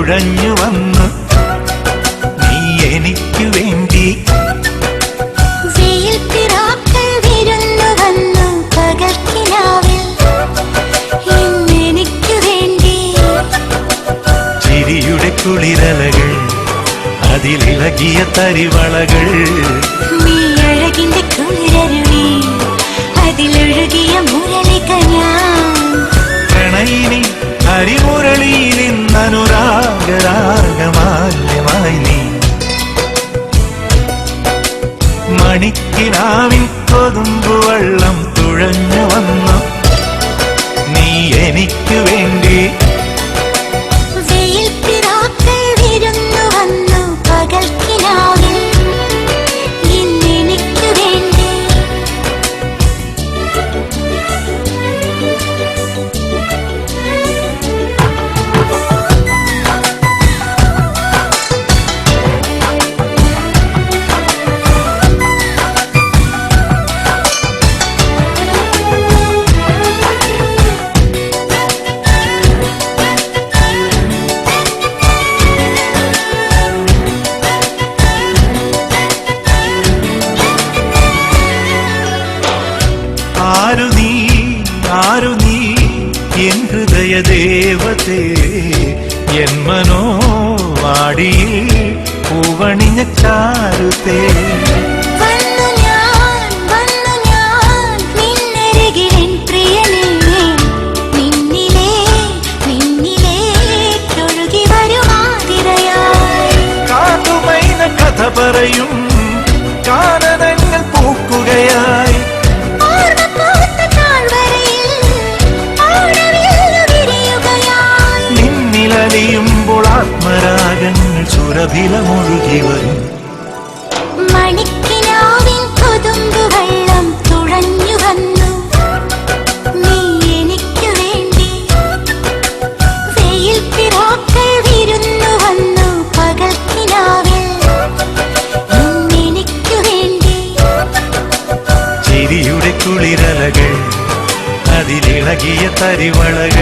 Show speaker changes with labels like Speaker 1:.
Speaker 1: തുഴഞ്ഞു വന്നു നീ എനിക്കു വേണ്ടി. ചിരിയുടെ കുളിരലകൾ അതിലിളകിയ തരിവളകൾ
Speaker 2: നീ അഴകിന്റെ കുളിരരുവി അതിലൊഴുകിയ മുരളിക ഞാൻ.
Speaker 1: പ്രണയിനി ഹരിമുരളിയിൽ ഇന്നനുരാഗരാഗമാല്യമായി നീ. മണിക്കിനാവിൻ കൊതുമ്പുവെള്ളം തുഴഞ്ഞു വന്നു നീ എനിക്കു വേണ്ടി. ആരു നീ എൻ ഹൃദയ ദേവതേ എൻ മനോവാടിയിൽ പൂവണിഞ്ഞ ചാരുതേ. കാതുമൈന കഥ പറയും കാനനങ്ങൾ പൂക്കുകയായി. നിന്നിലലിയുമ്പോൾ ആത്മരാഗങ്ങൾ സുരഭിലമൊഴുകി വരും.
Speaker 2: മണിക്കിനാവിൻ കൊതുമ്പുവെള്ളം തുഴഞ്ഞു വന്നു നീ എനിക്കു വേണ്ടി. വെയിൽ പിറാക്കൾ വിരുന്നു വന്നു പകൽക്കിനാവിൽ എനിക്കു വേണ്ടി.
Speaker 1: ചിരിയുടെ കുളിരലകൾ അതിലിളകിയ തരിവളകൾ